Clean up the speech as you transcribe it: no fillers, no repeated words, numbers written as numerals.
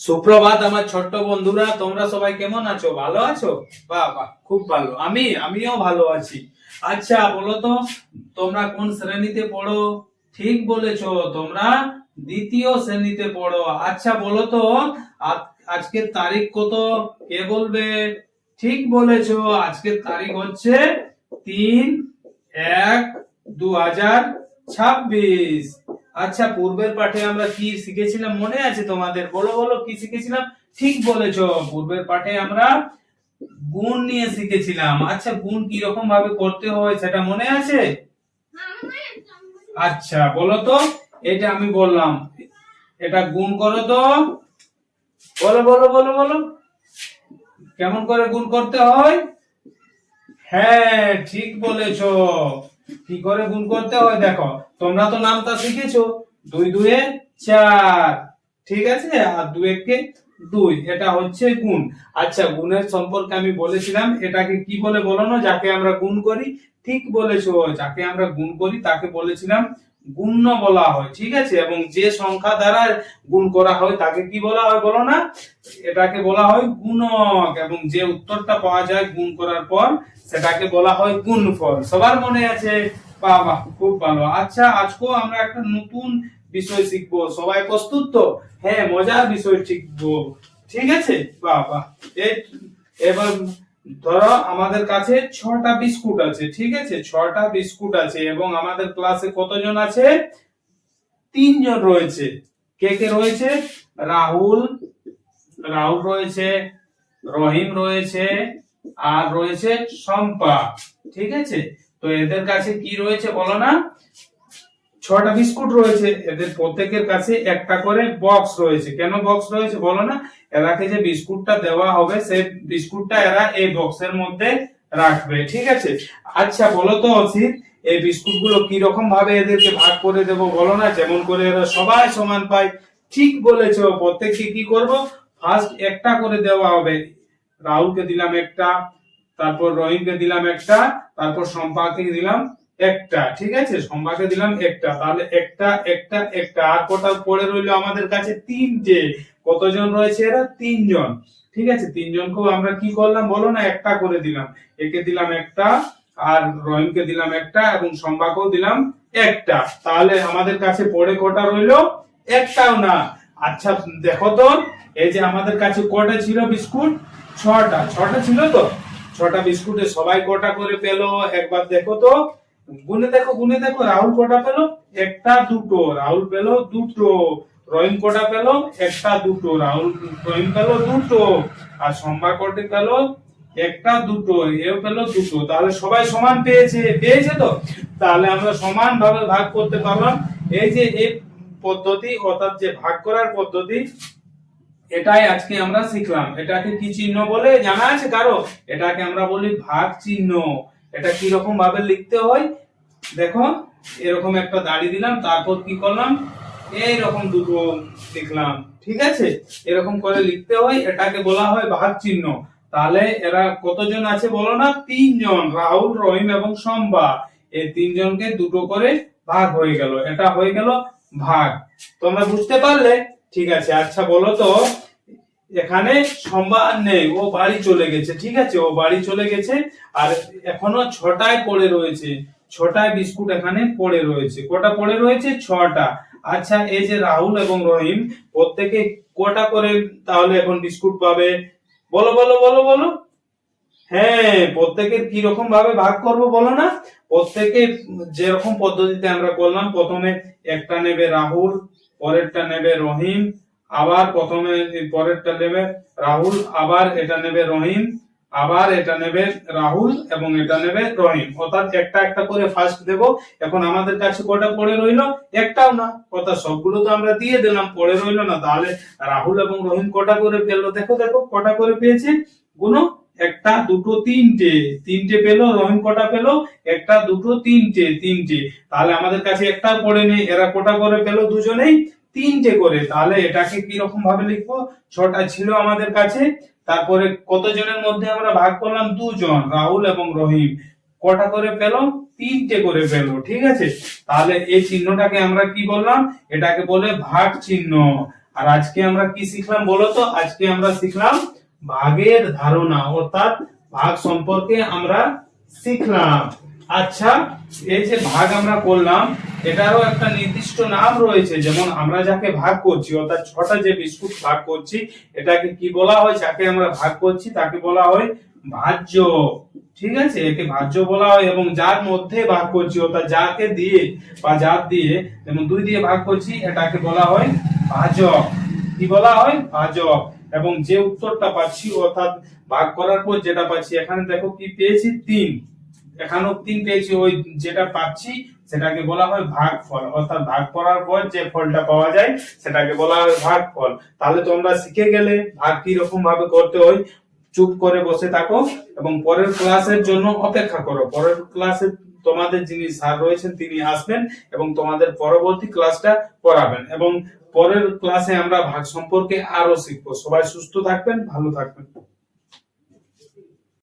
সুপ্রভাত আমার ছোট্ট বন্ধুরা, তোমরা সবাই কেমন আছো? ভালো আছো? বাহ বাহ, খুব ভালো। আমিও ভালো আছি। আচ্ছা বলো তো, তোমরা কোন শ্রেণীতে পড়ো? ঠিক বলেছো, তোমরা দ্বিতীয় শ্রেণীতে পড়ো। আচ্ছা বলো তো, আজকের তারিখ কত? কে বলবে? ঠিক বলেছো, আজকের তারিখ হচ্ছে 3-1-2026। আচ্ছা, পূর্বের পাঠে আমরা কি শিখেছিলাম মনে আছে তোমাদের? বলো বলো, কি শিখেছিলাম? ঠিক বলেছো, পূর্বের পাঠে আমরা গুণ নিয়ে শিখেছিলাম। আচ্ছা, গুণ কি রকম ভাবে করতে হয় সেটা মনে আছে? আচ্ছা বলো তো, এটা আমি বললাম, এটা গুণ করো তো। বলো বলো বলো বলো, কেমন করে গুণ করতে হয়? হ্যাঁ, ঠিক বলেছো। কি করে গুণ করতে হয় দেখো, তোমরা তো নামটা শিখেছো। 2 2 4, ঠিক আছে, আর 2 1 2, এটা হচ্ছে গুণ। আচ্ছা, গুণের সম্পর্কে আমি বলেছিলাম, এটাকে কি বলে বলো না? যাকে আমরা গুণ করি। ঠিক বলেছো, যাকে আমরা গুণ করি তাকে বলেছিলাম গুণ্য বলা হয়, ঠিক আছে। এবং যে সংখ্যা দ্বারা গুণ করা হয় তাকে কি বলা হয় বলো না? এটাকে বলা হয় গুণক। এবং যে উত্তরটা পাওয়া যায় গুণ করার পর সেটাকে বলা হয় গুণফল। সবার মনে আছে? বাহ বাহ, খুব ভালো। আচ্ছা, আজকেও আমরা একটা নতুন বিষয় শিখবো। সবাই প্রস্তুত তো? হ্যাঁ, মজার বিষয় শিখবো, ঠিক আছে। বাহ বাহ। এবার ধরো, আমাদের কাছে 6টা বিস্কুট আছে, ঠিক আছে। 6টা বিস্কুট আছে এবং আমাদের ক্লাসে কতজন আছে? 3 জন রয়েছে। কে কে রয়েছে? রাহুল রাহুল রয়েছে, রহিম রয়েছে, আর রয়েছে শম্পা, ঠিক আছে। তো এদের কাছে কি রয়েছে বলো না? 6টা বিস্কুট রয়েছে। এদের প্রত্যেকের কাছে একটা করে বক্স রয়েছে। কেন বক্স রয়েছে বলো না? এরাকে যে বিস্কুটটা দেওয়া হবে সেই বিস্কুটটা এরা এই বক্সের মধ্যে রাখবে, ঠিক আছে। আচ্ছা বলো তো অসিত, এই বিস্কুট গুলো কি রকম ভাবে এদেরকে ভাগ করে দেব বলো না, যেমন করে এরা সবাই সমান পায়? ঠিক বলেছো, প্রত্যেককে কি করব? ফার্স্ট একটা করে দেওয়া হবে। রাহুলকে দিলাম একটা, তারপর রহিমকে দিলাম একটা, তারপর শম্পাকে দিলাম একটা, ঠিক আছে। শম্পাকে দিলাম একটা, তাহলে একটা একটা একটা, আর কটা পড়ে রইলো আমাদের কাছে? 3টে। কতজন রয়েছে এরা? 3 জন, ঠিক আছে। 3জনকেও আমরা কি করলাম বলো না? একটা করে দিলাম। একে দিলাম একটা, আর রহিমকে দিলাম একটা, এবং শম্পাকেও দিলাম একটা। তাহলে আমাদের কাছে পড়ে কটা রইলো? একটাও না। আচ্ছা দেখো তো, এই যে আমাদের কাছে কটা ছিল বিস্কুট? 6টা। 6টা ছিল তো? 6টা বিস্কুটে সবাই কটা করে পেলো একবার দেখো তো। গুনে দেখো, গুনে দেখো, রাহুল কটা পেলো? একটা দুটো, রাহুল পেলো দুটো। রহিম কটা পেলো? একটা দুটো, রহিম পেলো দুটো। আর শম্পা কটা পেলো? একটা দুটো, এও পেলো দুটো। তাহলে সবাই সমান পেয়েছে, পেয়েছে তো? তাহলে আমরা সমান ভাবে ভাগ করতে পারলাম। এই যে এই পদ্ধতি, অর্থাৎ যে ভাগ করার পদ্ধতি, এটাই আজকে আমরা শিখলাম। এটাকে কি চিহ্ন বলে জানা আছে কারো? এটাকে আমরা বলি ভাগ চিহ্ন। এটা কি রকম ভাবে লিখতে হয় দেখো, এরকম একটা দাড়ি দিলাম, তারপর কি করলাম? এই রকম দুটো লিখলাম, ঠিক আছে। এরকম করে লিখতে হয়, এটাকে বলা হয় ভাগ চিহ্ন। তাহলে এরা কতজন আছে বলো না? 3 জন, রাহুল, রহিম এবং শম্পা। এই 3জনকে দুটো করে ভাগ হয়ে গেল, এটা হয়ে গেল ভাগ। তোমরা বুঝতে পারলে? ঠিক আছে। আচ্ছা বলো তো, এখানে শম্পা আর নেই, ও বাড়ি চলে গেছে, ঠিক আছে। ও বাড়ি চলে গেছে, আর এখনো 6টায় পড়ে রয়েছে। 6টায় বিস্কুট এখানে পড়ে রয়েছে। কটা পড়ে রয়েছে? 6টা। আচ্ছা, এই যে রাহুল এবং রহিম প্রত্যেকে কটা করে তাহলে এখন বিস্কুট পাবে? বলো বলো বলো বলো। হ্যাঁ, প্রত্যেকের কি রকম ভাবে ভাগ করব বলো না? প্রত্যেকে যেরকম পদ্ধতিতে আমরা করলাম, প্রথমে একটা নেবে রাহুল, পরেরটা নেবে রহিম, আবার প্রথমে পরেরটা নেবে রাহুল, আবার এটা নেবে রহিম, আবার এটা নেবে রাহুল, এবং এটা নেবে রহিম। অর্থাৎ একটা একটা করে ফার্স্ট দেব। এখন আমাদের কাছে কটা পড়ে রইলো? একটাও না। অর্থাৎ সবগুলো তো আমরা দিয়ে দিলাম, পড়ে রইলো না। তাহলে রাহুল এবং রহিম কটা করে পেলো? দেখো দেখো, কটা করে পেয়েছে, গুনো। একটা দুটো তিনটে, তিনটে পেলো। রহিম কটা পেলো? একটা দুটো তিনটে, তিনটে। তাহলে আমাদের কাছে একটা পড়ে নেই। এরা কটা করে পেলো দুজনেই? 3টে করে। তাহলে এটাকে কি রকম ভাবে লিখবো? 6টা ছিল আমাদের কাছে, তারপরে কতজনের মধ্যে আমরা ভাগ করলাম? 2 জন, রাহুল এবং রহিম। কটা করে পেলো? 3টে করে পেলো, ঠিক আছে। তাহলে এই চিহ্নটাকে আমরা কি বললাম? এটাকে বলে ভাগ চিহ্ন। আর আজকে আমরা কি শিখলাম বলো তো? আজকে আমরা শিখলাম ভাগের ধারণা, অর্থাৎ ভাগ সম্পর্কে আমরা শিখলাম। আচ্ছা, এই যে ভাগ আমরা করলাম, এটারও একটা নির্দিষ্ট নাম রয়েছে। যেমন আমরা যাকে ভাগ করছি, অর্থাৎ 6টা যে বিস্কুট ভাগ করছি, এটাকে কি বলা হয়? যাকে আমরা ভাগ করছি তাকে বলা হয় ভাজ্য। ঠিক আছে, একে ভাজ্য বলা হয়। এবং যার মধ্যে ভাগ করছি, অর্থাৎ যাকে দিয়ে বা যার দিয়ে, যেমন 2 দিয়ে ভাগ করছি, এটাকে বলা হয় ভাজক। কি বলা হয়? ভাজক। এবং যে উত্তরটা পাচ্ছি, অর্থাৎ ভাগ করার পর যেটা পাচ্ছি, এখানে দেখো কি পেয়েছি? 3। এখানেও 3 পেয়েছি। ওই যেটা পাচ্ছি সেটাকে বলা হয় ভাগফল, অর্থাৎ ভাগ করার পর যে ফলটা পাওয়া যায় সেটাকে বলা হয় ভাগফল। তাহলে তোমরা শিখে গেলে ভাগ কি রকম ভাবে করতে হয়। চুপ করে বসে থাকো এবং পরের ক্লাসের জন্য অপেক্ষা করো। পরের ক্লাসে তোমাদের যিনি স্যার রয়েছেন তিনি আসবেন এবং তোমাদের পরবর্তী ক্লাসটা করাবেন। এবং পরের ক্লাসে আমরা ভাগ সম্পর্কে আরো শিখবো। সবাই সুস্থ থাকবেন, ভালো থাকবেন।